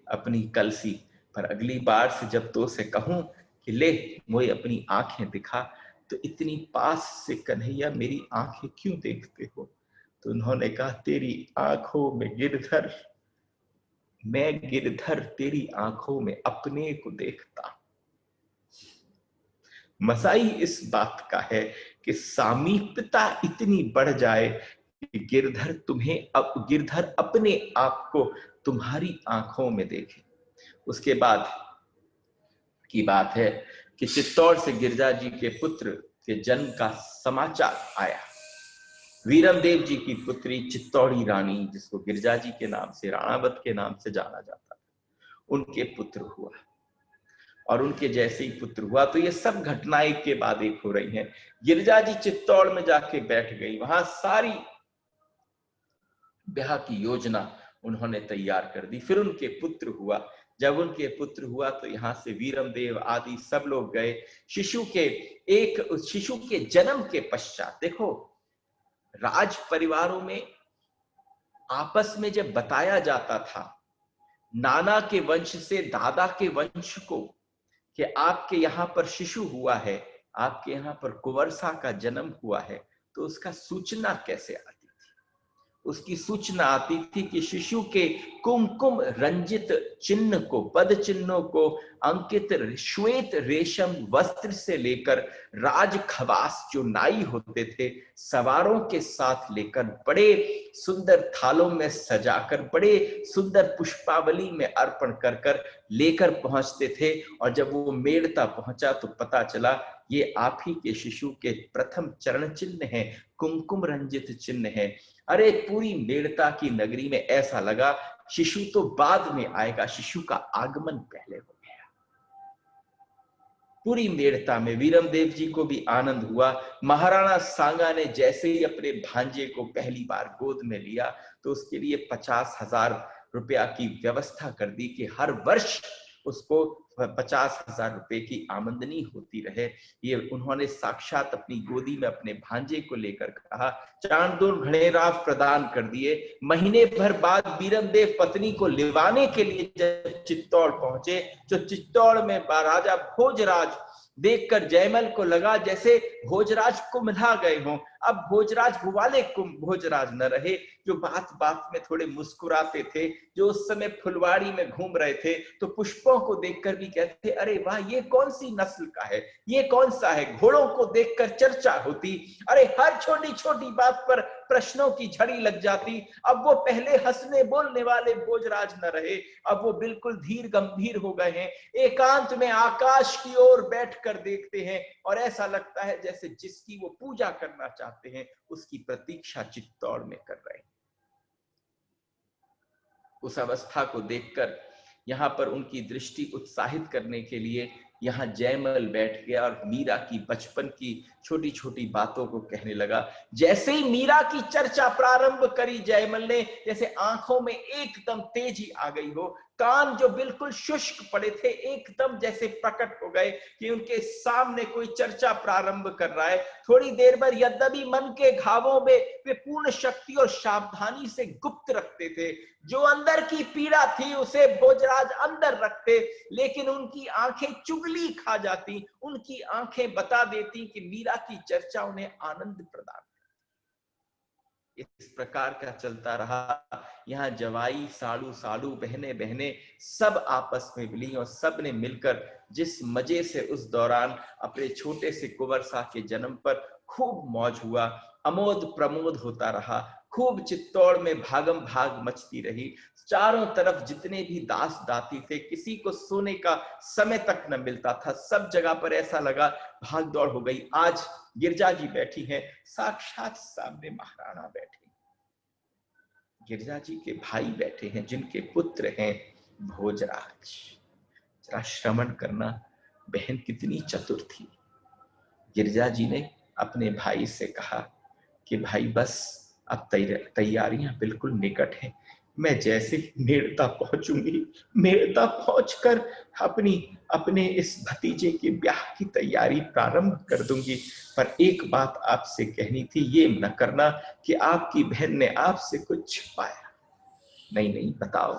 अपनी कलसी, पर अगली बार से जब तो से कहूं कि ले मोए अपनी आंखें दिखा, तो इतनी पास से कन्हैया मेरी आंखें क्यों देखते हो। तो उन्होंने कहा, तेरी आंखों में गिरधर, मैं गिरधर तेरी आंखों में अपने को देखता। मसाई इस बात का है कि सामीप्यता इतनी बढ़ जाए कि गिरधर अपने आप को तुम्हारी आंखों में देखे। उसके बाद की बात है कि चित्तौड़ से गिरजा जी के पुत्र के जन्म का समाचार आया। वीरमदेव जी की पुत्री चित्तौड़ी रानी, जिसको गिरजा जी के नाम से, राणावत के नाम से जाना जाता, उनके पुत्र हुआ। और उनके जैसे ही पुत्र हुआ तो ये सब घटनाएं के बाद एक हो रही हैं। गिरजा जी चित्तौड़ में जाके बैठ गई, वहां सारी ब्याह की योजना उन्होंने तैयार कर दी। फिर उनके पुत्र हुआ, जब उनके पुत्र हुआ तो यहाँ से वीरमदेव आदि सब लोग गए। शिशु के जन्म के पश्चात देखो, राज परिवारों में आपस में जब बताया जाता था नाना के वंश से दादा के वंश को कि आपके यहाँ पर शिशु हुआ है, आपके यहाँ पर कुंवरसा का जन्म हुआ है, तो उसका सूचना कैसे आती थी? उसकी सूचना आती थी कि शिशु के कुमकुम रंजित चिन्ह को, पद चिन्हों को अंकित श्वेत रेशम वस्त्र से लेकर राज खवास जो नाई होते थे, सवारों के साथ लेकर बड़े सुंदर थालों में सजाकर, बड़े सुंदर पुष्पावली में अर्पण कर कर लेकर पहुंचते थे। और जब वो मेड़ता पहुंचा तो पता चला ये आप ही के शिशु के प्रथम चरण चिन्ह है, कुमकुम रंजित चिन्ह है। अरे पूरी मेड़ता की नगरी में ऐसा लगा शिशु तो बाद में आएगा, शिशु का आगमन पहले हो गया। पूरी मेड़ता में वीरमदेव जी को भी आनंद हुआ। महाराणा सांगा ने जैसे ही अपने भांजे को पहली बार गोद में लिया तो उसके लिए 50,000 रुपया की व्यवस्था कर दी कि हर वर्ष उसको 50,000 रुपए की आमदनी होती रहे। ये उन्होंने साक्षात अपनी गोदी में अपने भांजे को लेकर कहा। चांदून घड़ेराव प्रदान कर दिए। महीने भर बाद वीरमदेव पत्नी को लिवाने के लिए जब चित्तौड़ पहुंचे, जो चित्तौड़ में राजा भोजराज देखकर जयमल को लगा जैसे भोजराज कुम्भला गए हों। अब भोजराज वाले भोजराज न रहे जो बात बात में थोड़े मुस्कुराते थे, जो उस समय फुलवाड़ी में घूम रहे थे तो पुष्पों को देखकर भी कहते अरे वाह, ये कौन सी नस्ल का है, ये कौन सा है। घोड़ों को देखकर चर्चा होती, अरे हर छोटी छोटी बात पर प्रश्नों की झड़ी लग जाती। अब वो पहले हंसने बोलने वाले भोजराज न रहे, अब वो बिल्कुल धीर गंभीर हो गए हैं। एकांत में आकाश की ओर बैठकर देखते हैं और ऐसा लगता है जैसे जिसकी वो पूजा करना चाहते हैं उसकी प्रतीक्षा चित्तौड़ में कर रहे हैं। उस अवस्था को देखकर यहाँ पर उनकी दृष्टि उत्साहित करने के लिए यहाँ जयमल बैठ गया और मीरा की बचपन की छोटी छोटी बातों को कहने लगा। जैसे ही मीरा की चर्चा प्रारंभ करी जयमल ने, जैसे आंखों में एकदम तेजी आ गई हो, कान जो बिल्कुल शुष्क पड़े थे एकदम जैसे प्रकट हो गए कि उनके सामने कोई चर्चा प्रारंभ कर रहा है। थोड़ी देर बाद यद्यपि मन के घावों में वे पूर्ण शक्ति और सावधानी से गुप्त रखते थे, जो अंदर की पीड़ा थी उसे भोजराज अंदर रखते, लेकिन उनकी आंखें चुगली खा जाती, उनकी आंखें बता देती कि मीरा की चर्चा उन्हें आनंद प्रदान। इस प्रकार का चलता रहा। यहाँ जवाई साड़ू साड़ू बहने बहने सब आपस में मिली और सब ने मिलकर जिस मजे से उस दौरान अपने छोटे से कुंवर शाह के जन्म पर खूब मौज हुआ, अमोद प्रमोद होता रहा, खूब चित्तौड़ में भागम भाग मचती रही। चारों तरफ जितने भी दास दाती थे, किसी को सोने का समय तक न मिलता था, सब जगह पर ऐसा लगा भाग दौड़ हो गई। आज गिरजा जी बैठी हैं, साक्षात सामने महाराणा बैठे, गिरजा जी के भाई बैठे हैं जिनके पुत्र हैं भोजराज। जरा श्रवण करना, बहन कितनी चतुर थी। गिरजा जी ने अपने भाई से कहा कि भाई बस अब तैयारियां बिल्कुल निकट हैं, मैं जैसे मेड़ता पहुंचूंगी, मेड़ता पहुंचकर अपने इस भतीजे के ब्याह की तैयारी प्रारंभ कर दूंगी। पर एक बात आपसे कहनी थी, ये न करना कि आपकी बहन ने आपसे कुछ छिपाया। नहीं नहीं, बताओ।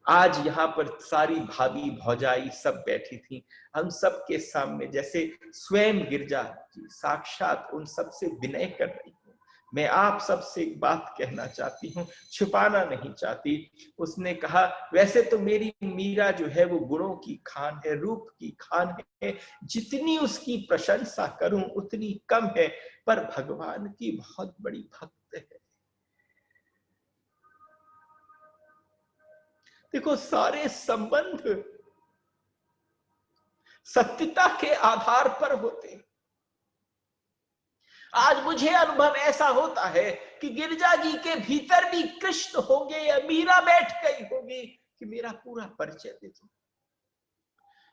आज यहाँ पर सारी भाभी भौजाई सब बैठी थी, हम सब के सामने जैसे स्वयं गिरजा जी साक्षात उन सब से विनय कर रही हूँ। मैं आप सबसे एक बात कहना चाहती हूँ, छुपाना नहीं चाहती। उसने कहा वैसे तो मेरी मीरा जो है वो गुणों की खान है, रूप की खान है, जितनी उसकी प्रशंसा करूं उतनी कम है, पर भगवान की बहुत बड़ी भक्त है। देखो, सारे संबंध सत्यता के आधार पर होते हैं। आज मुझे अनुभव ऐसा होता है कि गिरजा जी के भीतर भी कृष्ण होंगे या मीरा बैठ गई होगी कि मेरा पूरा परिचय दे दो।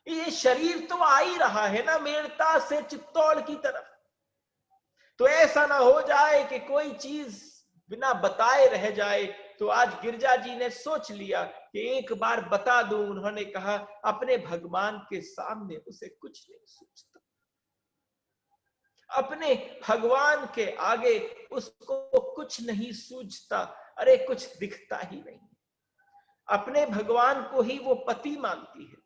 ये शरीर तो आ ही रहा है ना मेड़ता से चित्तौड़ की तरफ, तो ऐसा ना हो जाए कि कोई चीज बिना बताए रह जाए। तो आज गिरजा जी ने सोच लिया कि एक बार बता दूं। उन्होंने कहा अपने भगवान के सामने उसे कुछ नहीं सूझता, अपने भगवान के आगे उसको कुछ नहीं सूझता, अरे कुछ दिखता ही नहीं। अपने भगवान को ही वो पति मानती है,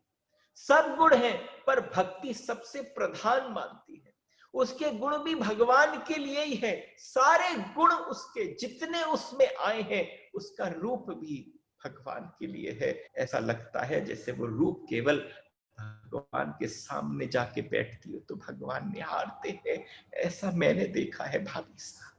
सब गुण हैं पर भक्ति सबसे प्रधान मानती है। उसके गुण भी भगवान के लिए ही है, सारे गुण उसके जितने उसमें आए हैं उसका रूप भी भगवान के लिए है। ऐसा लगता है जैसे वो रूप केवल भगवान के सामने जाके बैठती हो तो भगवान निहारते हैं। ऐसा मैंने देखा है भाभी सा।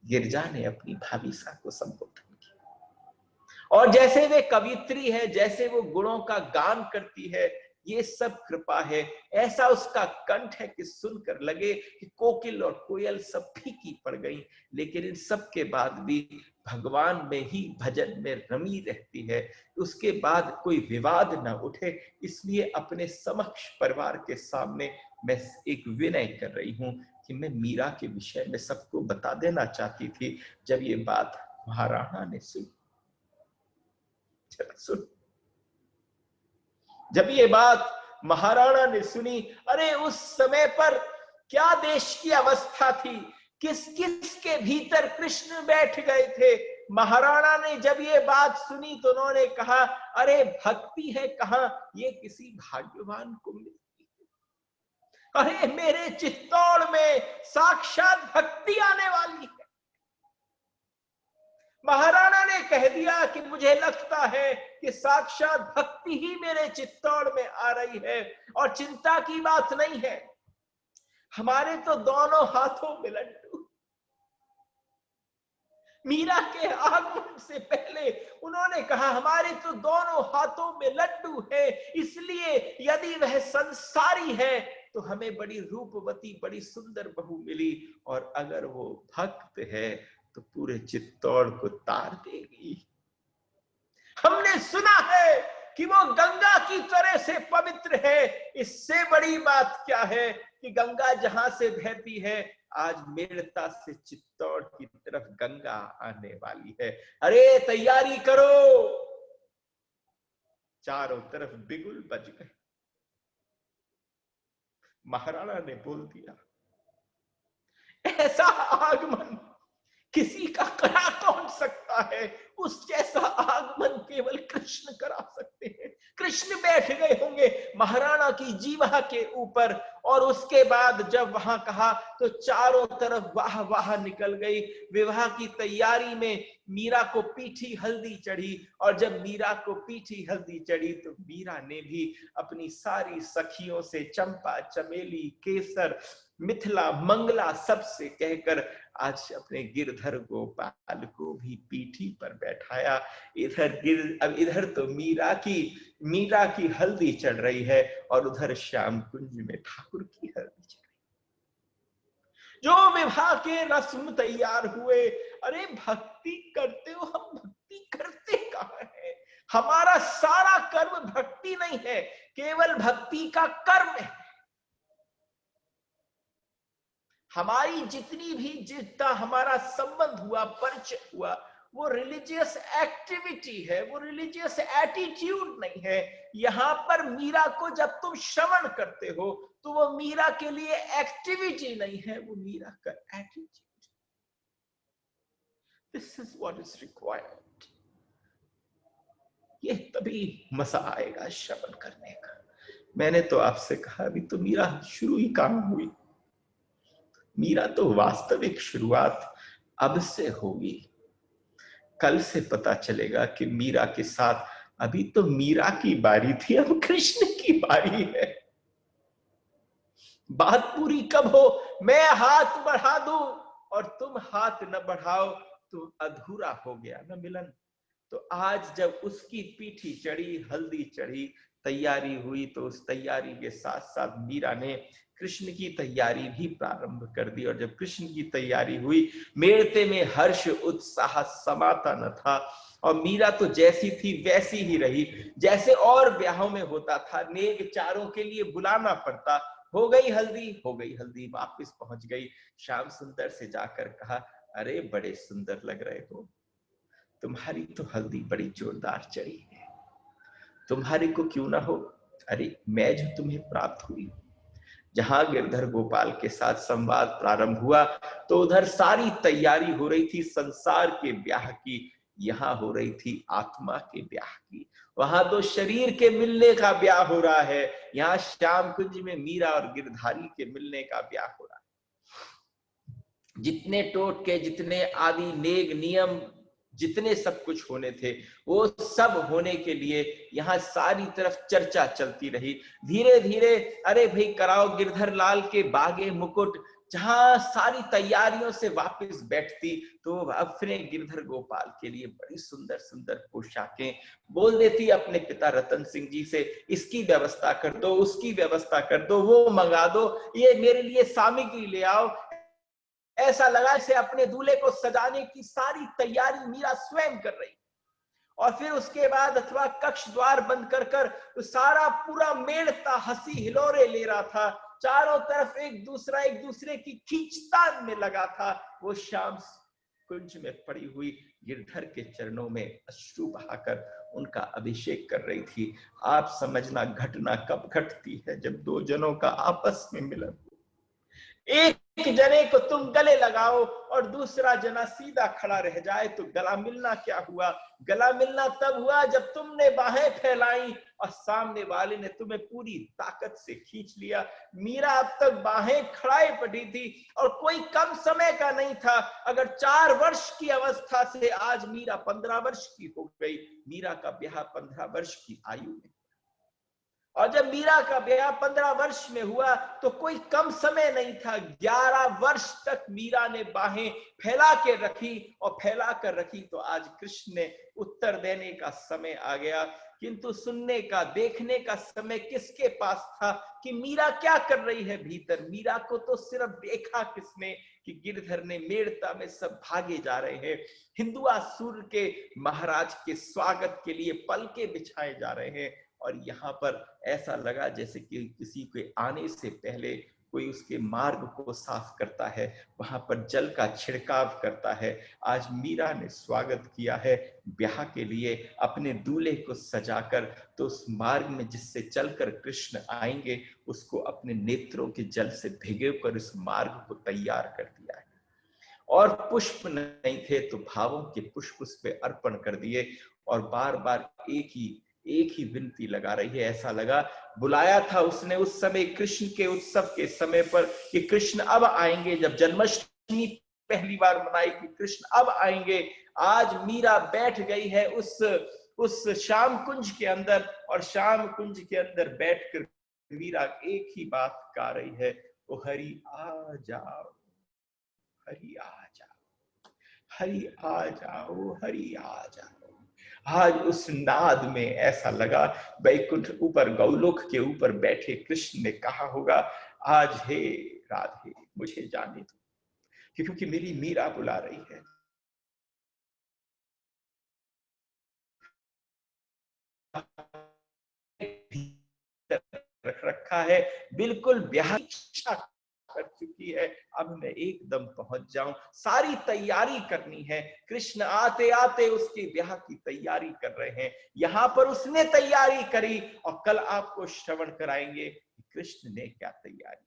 गिरजा ने अपनी भाभी सा को संबोधन किया और जैसे वे कवित्री है, जैसे वो गुणों का गान करती है, ये सब कृपा है। ऐसा उसका कंठ है कि सुनकर लगे कि कोकिल और कोयल सब फीकी पड़ गई, लेकिन इन सब के बाद भी भगवान में ही भजन में रमी रहती है। उसके बाद कोई विवाद न उठे, इसलिए अपने समक्ष परिवार के सामने मैं एक विनय कर रही हूं कि मैं मीरा के विषय में सबको बता देना चाहती थी। जब ये बात महाराणा ने सुनी, सुन, जब ये बात महाराणा ने सुनी, अरे उस समय पर क्या देश की अवस्था थी, किस किस के भीतर कृष्ण बैठ गए थे। महाराणा ने जब ये बात सुनी तो उन्होंने कहा अरे भक्ति है कहां, ये किसी भाग्यवान को मिलती है। अरे मेरे चित्तौड़ में साक्षात भक्ति आने वाली है। महाराणा ने कह दिया कि मुझे लगता है कि साक्षात भक्ति ही मेरे चित्तौड़ में आ रही है और चिंता की बात नहीं है, हमारे तो दोनों हाथों में लड्डू। मीरा के आगमन से पहले उन्होंने कहा हमारे तो दोनों हाथों में लड्डू है, इसलिए यदि वह संसारी है तो हमें बड़ी रूपवती बड़ी सुंदर बहू मिली, और अगर वो भक्त है तो पूरे चित्तौड़ को तार देगी। हमने सुना है कि वो गंगा की तरह से पवित्र है, इससे बड़ी बात क्या है कि गंगा जहां से बहती है, आज मेड़ता से चित्तौड़ की तरफ गंगा आने वाली है। अरे तैयारी करो। चारों तरफ बिगुल बज गए। महाराणा ने बोल दिया ऐसा आगमन किसी का करा कौन सकता है, उस जैसा आगमन केवल कृष्ण करा सकते हैं। कृष्ण बैठ गए होंगे महाराणा की जीवा के ऊपर, और उसके बाद जब वहां कहा तो चारों तरफ वाह वाह निकल गई। विवाह की तैयारी में मीरा को पीठी हल्दी चढ़ी, और जब मीरा को पीठी हल्दी चढ़ी तो मीरा ने भी अपनी सारी सखियों से चंपा चमेली केसर मिथिला मंगला सबसे कहकर आज अपने गिरधर गोपाल को भी पीठी पर बैठाया। अब इधर तो मीरा की हल्दी चढ़ रही है, और उधर श्याम कुंज में ठाकुर की हल्दी चढ़ रही। जो विवाह के रस्म तैयार हुए, अरे भक्ति करते हो, हम भक्ति करते कहाँ है? हमारा सारा कर्म भक्ति नहीं है, केवल भक्ति का कर्म है। हमारी जितना हमारा संबंध हुआ परिचय हुआ वो रिलीजियस एक्टिविटी है, वो रिलीजियस एटीट्यूड नहीं है। यहां पर मीरा को जब तुम श्रवण करते हो तो वो मीरा के लिए एक्टिविटी नहीं है, वो मीरा का attitude. This is what is required. ये तभी मजा आएगा श्रवण करने का। मैंने तो आपसे कहा अभी तो मीरा शुरू ही कहां हुई, मीरा तो वास्तविक शुरुआत अब से होगी। कल से पता चलेगा कि मीरा के साथ अभी तो मीरा की बारी थी, अब कृष्ण की बारी है। बात पूरी कब हो? मैं हाथ बढ़ा दूं और तुम हाथ न बढ़ाओ तो अधूरा हो गया ना मिलन। तो आज जब उसकी पीठी चढ़ी हल्दी चढ़ी तैयारी हुई, तो उस तैयारी के साथ साथ मीरा ने कृष्ण की तैयारी भी प्रारंभ कर दी। और जब कृष्ण की तैयारी हुई मेड़ते में हर्ष उत्साह समाता न था, और मीरा तो जैसी थी वैसी ही रही जैसे और ब्याहों में होता था। नेग चारों के लिए बुलाना पड़ता। हो गई हल्दी वापस पहुंच गई। श्याम सुंदर से जाकर कहा अरे बड़े सुंदर लग रहे हो, तुम्हारी तो हल्दी बड़ी जोरदार चढ़ी है, तुम्हारी को क्यों ना हो। अरे मैं जो तुम्हें प्राप्त हुई, जहां गिरधर गोपाल के साथ संवाद प्रारंभ हुआ तो उधर सारी तैयारी हो रही थी संसार के ब्याह की, यहाँ हो रही थी आत्मा के ब्याह की। वहां तो शरीर के मिलने का ब्याह हो रहा है, यहाँ श्याम कुंज में मीरा और गिरधारी के मिलने का ब्याह हो रहा है। जितने टोटके जितने आदि नेग नियम जितने सब कुछ होने थे वो सब होने के लिए यहाँ सारी तरफ चर्चा चलती रही। धीरे धीरे अरे भाई कराओ गिरधर लाल के बागे मुकुट, जहां सारी तैयारियों से वापस बैठती तो अपने गिरधर गोपाल के लिए बड़ी सुंदर सुंदर पोशाकें बोल देती अपने पिता रतन सिंह जी से, इसकी व्यवस्था कर दो उसकी व्यवस्था कर दो, वो मंगा दो, ये मेरे लिए सामग्री ले आओ। ऐसा लगा जैसे अपने दूल्हे को सजाने की सारी तैयारी मीरा स्वयं कर रही। और फिर उसके बाद अथवा कक्ष द्वार बंद कर कर तो सारा पूरा मेड़ता हंसी हिलोरे ले रहा था। चारों तरफ एक दूसरे की खींचतान में लगा था। वो शाम कुंज में पड़ी हुई गिरधर के चरणों में अश्रु बहाकर उनका अभिषेक कर रही थी। आप समझना घटना कब घटती है, जब दो जनों का आपस में मिलन। एक जने को तुम गले लगाओ और दूसरा जना सीधा खड़ा रह जाए तो गला मिलना क्या हुआ? गला मिलना तब हुआ जब तुमने बाहें फैलाई और सामने वाले ने तुम्हें पूरी ताकत से खींच लिया। मीरा अब तक बाहें खड़ाए पड़ी थी और कोई कम समय का नहीं था। अगर 4 वर्ष की अवस्था से आज मीरा 15 वर्ष की हो गई। मीरा का ब्याह 15 वर्ष की आयु में, और जब मीरा का ब्याह 15 वर्ष में हुआ तो कोई कम समय नहीं था। 11 वर्ष तक मीरा ने बाहें फैला के रखी और फैला कर रखी। तो आज कृष्ण ने उत्तर देने का समय आ गया, किंतु सुनने का, देखने का समय किसके पास था कि मीरा क्या कर रही है भीतर। मीरा को तो सिर्फ देखा किसने कि गिरधर ने मेड़ता में सब भागे जा रहे हैं। हिंदुआसुर के महाराज के स्वागत के लिए पलके बिछाए जा रहे हैं। और यहाँ पर ऐसा लगा जैसे कि किसी के आने से पहले कोई उसके मार्ग को साफ करता है, वहां पर जल का छिड़काव करता है। आज मीरा ने स्वागत किया है ब्याह के लिए अपने दूल्हे को सजाकर। तो उस मार्ग में जिससे चलकर कृष्ण आएंगे उसको अपने नेत्रों के जल से भिगो कर इस मार्ग को तैयार कर दिया है। और पुष्प नहीं थे तो भावों के पुष्प उस पे अर्पण कर दिए और बार बार एक ही विनती लगा रही है। ऐसा लगा बुलाया था उसने उस समय कृष्ण के उत्सव के समय पर कि कृष्ण अब आएंगे। जब जन्माष्टमी पहली बार मनाई कि कृष्ण अब आएंगे। आज मीरा बैठ गई है उस श्याम कुंज के अंदर, और श्याम कुंज के अंदर बैठकर मीरा एक ही बात गा रही है, ओ हरि आ जाओ, हरि आ जाओ, हरि आ जाओ, हरि आ जाओ। आज उस नाद में ऐसा लगा वैकुंठ ऊपर गौलोक के ऊपर बैठे कृष्ण ने कहा होगा, आज हे राधे मुझे जाने दो, क्योंकि मेरी मीरा बुला रही है। रख रखा है, बिल्कुल ब्याह इच्छा कर चुकी है। अब मैं एकदम पहुंच जाऊं, सारी तैयारी करनी है। कृष्ण आते आते उसके ब्याह की तैयारी कर रहे हैं। यहां पर उसने तैयारी करी और कल आपको श्रवण कराएंगे कृष्ण ने क्या तैयारी